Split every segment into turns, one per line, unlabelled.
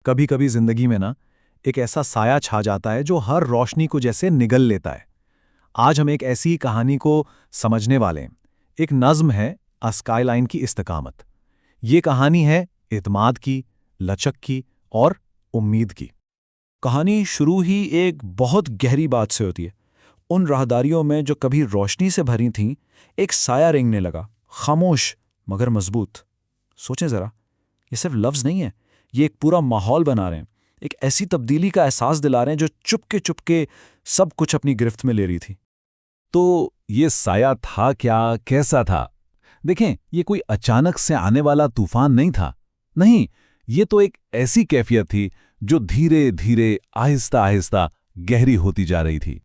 कभी कभी जिंदगी में ना एक ऐसा साया छा जाता है जो हर रोशनी को जैसे निगल लेता है। आज हम एक ऐसी कहानी को समझने वाले हैं। एक नज़्म है अ स्काईलाइन की इस्तकामत। ये कहानी है इत्माद की, लचक की और उम्मीद की।
कहानी शुरू ही एक बहुत गहरी बात से होती है। उन राहदारियों में जो कभी रोशनी से भरी थीं, एक साया रेंगने लगा, खामोश मगर मजबूत। सोचें जरा, ये सिर्फ लफ्ज़ नहीं है, ये एक पूरा माहौल बना रहे हैं। एक ऐसी तब्दीली का एहसास दिला रहे हैं जो चुपके चुपके सब कुछ अपनी गिरफ्त में ले रही थी।
तो ये साया था क्या, कैसा था? देखें, ये कोई अचानक से आने वाला तूफान नहीं था। नहीं, ये तो एक ऐसी कैफियत थी जो धीरे धीरे, आहिस्ता आहिस्ता गहरी होती जा रही थी।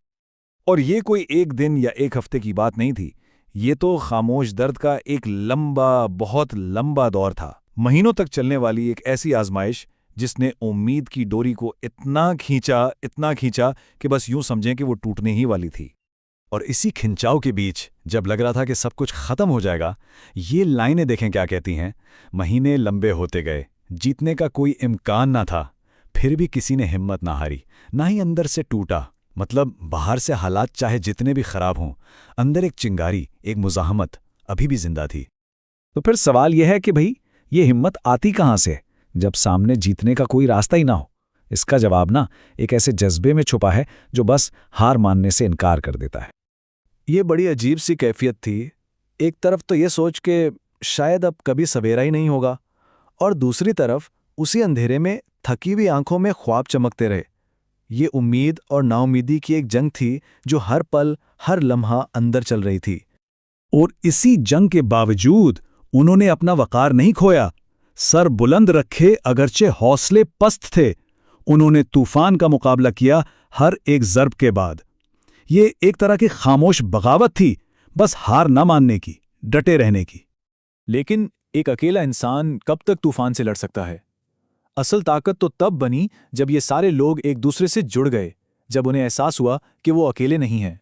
और ये कोई एक दिन या एक हफ्ते की बात नहीं थी। ये तो खामोश दर्द का एक लंबा, बहुत लंबा दौर था। महीनों तक चलने वाली एक ऐसी आजमाइश जिसने उम्मीद की डोरी को इतना खींचा कि बस यूं समझें कि वो टूटने ही वाली थी। और इसी खिंचाव के बीच जब लग रहा था कि सब कुछ खत्म हो जाएगा, ये लाइनें देखें क्या कहती हैं। महीने लंबे होते गए, जीतने का कोई इम्कान ना था, फिर भी किसी ने हिम्मत ना हारी, ना ही अंदर से टूटा। मतलब बाहर से हालात चाहे जितने भी खराब हों, अंदर एक चिंगारी, एक मुज़ाहमत अभी भी जिंदा थी।
तो फिर सवाल यह है कि भाई, ये हिम्मत आती कहाँ से जब सामने जीतने का कोई रास्ता ही ना हो? इसका जवाब ना एक ऐसे जज्बे में छुपा है जो बस हार मानने से इनकार कर देता है।
ये बड़ी अजीब सी कैफियत थी। एक तरफ तो ये सोच के शायद अब कभी सवेरा ही नहीं होगा, और दूसरी तरफ उसी अंधेरे में थकी हुई आंखों में ख्वाब चमकते रहे। ये उम्मीद और नाउमीदी की एक जंग थी जो हर पल, हर लम्हा अंदर चल रही थी।
और इसी जंग के बावजूद उन्होंने अपना वकार नहीं खोया। सर बुलंद रखे अगरचे हौसले पस्त थे, उन्होंने तूफान का मुकाबला किया हर एक ज़र्ब के बाद। ये एक तरह की खामोश बगावत थी, बस हार न मानने की, डटे रहने की।
लेकिन एक अकेला इंसान कब तक तूफान से लड़ सकता है? असल ताकत तो तब बनी जब ये सारे लोग एक दूसरे से जुड़ गए, जब उन्हें एहसास हुआ कि वो अकेले नहीं हैं।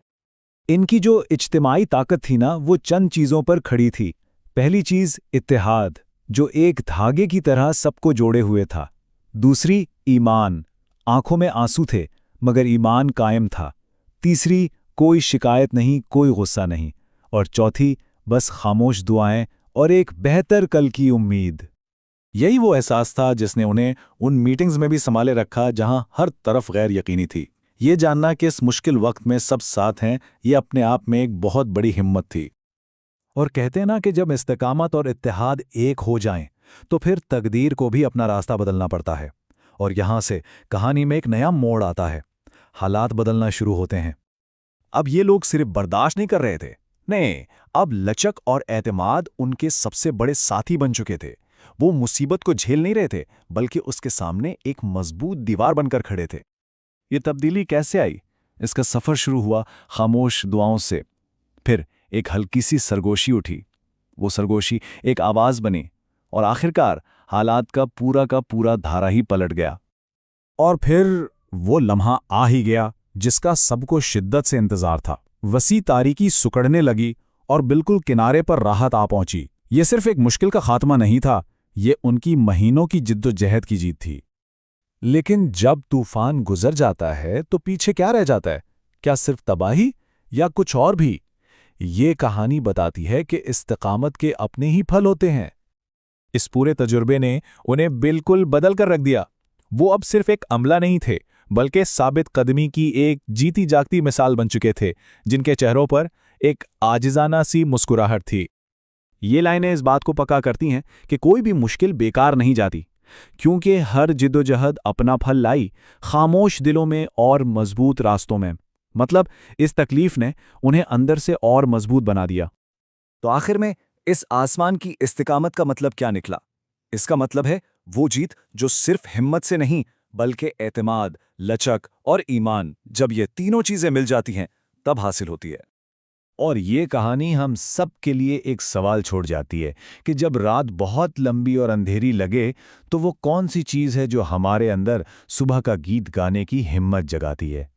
इनकी जो इज्तिमाई ताकत थी ना, वो चंद चीज़ों पर खड़ी थी। पहली चीज़ इत्तेहाद, जो एक धागे की तरह सबको जोड़े हुए था। दूसरी ईमान, आंखों में आंसू थे मगर ईमान कायम था। तीसरी कोई शिकायत नहीं, कोई गुस्सा नहीं। और चौथी बस खामोश दुआएं और एक बेहतर कल की उम्मीद।
यही वो एहसास था जिसने उन्हें उन मीटिंग्स में भी संभाले रखा जहां हर तरफ गैर यकीनी थी। ये जानना कि इस मुश्किल वक्त में सब साथ हैं, ये अपने आप में एक बहुत बड़ी हिम्मत थी। और कहते हैं ना कि जब इस्तिकामत और इत्तेहाद एक हो जाएं, तो फिर तकदीर को भी अपना रास्ता बदलना पड़ता है। और यहां से कहानी में एक नया मोड़ आता है। हालात बदलना शुरू होते हैं। अब ये लोग सिर्फ बर्दाश्त नहीं कर रहे थे, नहीं, अब लचक और एतमाद उनके सबसे बड़े साथी बन चुके थे। वो मुसीबत को झेल नहीं रहे थे, बल्कि उसके सामने एक मजबूत दीवार बनकर खड़े थे। ये तब्दीली कैसे आई? इसका सफर शुरू हुआ खामोश दुआओं से। फिर एक हल्की सी सरगोशी उठी, वो सरगोशी एक आवाज बनी, और आखिरकार हालात का पूरा धारा ही पलट गया।
और फिर वो लम्हा आ ही गया जिसका सबको शिद्दत से इंतजार था। वसी तारीकी सुकड़ने लगी और बिल्कुल किनारे पर राहत आ पहुंची। ये सिर्फ एक मुश्किल का खात्मा नहीं था, ये उनकी महीनों की जिद्दोजहद की जीत थी। लेकिन जब तूफान गुजर जाता है तो पीछे क्या रह जाता है? क्या सिर्फ तबाही या कुछ और भी? ये कहानी बताती है कि इस्तिकामत के अपने ही फल होते हैं। इस पूरे तजुर्बे ने उन्हें बिल्कुल बदल कर रख दिया। वो अब सिर्फ एक अमला नहीं थे, बल्कि साबित कदमी की एक जीती जागती मिसाल बन चुके थे, जिनके चेहरों पर एक आजिज़ाना सी मुस्कुराहट थी। ये लाइनें इस बात को पक्का करती हैं कि कोई भी मुश्किल बेकार नहीं जाती, क्योंकि हर जिद्दोजहद अपना फल लाई, खामोश दिलों में और मजबूत रास्तों में। मतलब इस तकलीफ ने उन्हें अंदर से और मजबूत बना दिया। तो आखिर में इस आसमान की इस्तिकामत का मतलब क्या निकला? इसका मतलब है वो जीत जो सिर्फ हिम्मत से नहीं, बल्कि एतमाद, लचक और ईमान, जब ये तीनों चीजें मिल जाती हैं, तब हासिल होती है। और ये कहानी हम सब के लिए एक सवाल छोड़ जाती है कि जब रात बहुत लंबी और अंधेरी लगे, तो वो कौन सी चीज़ है जो हमारे अंदर सुबह का गीत गाने की हिम्मत जगाती है।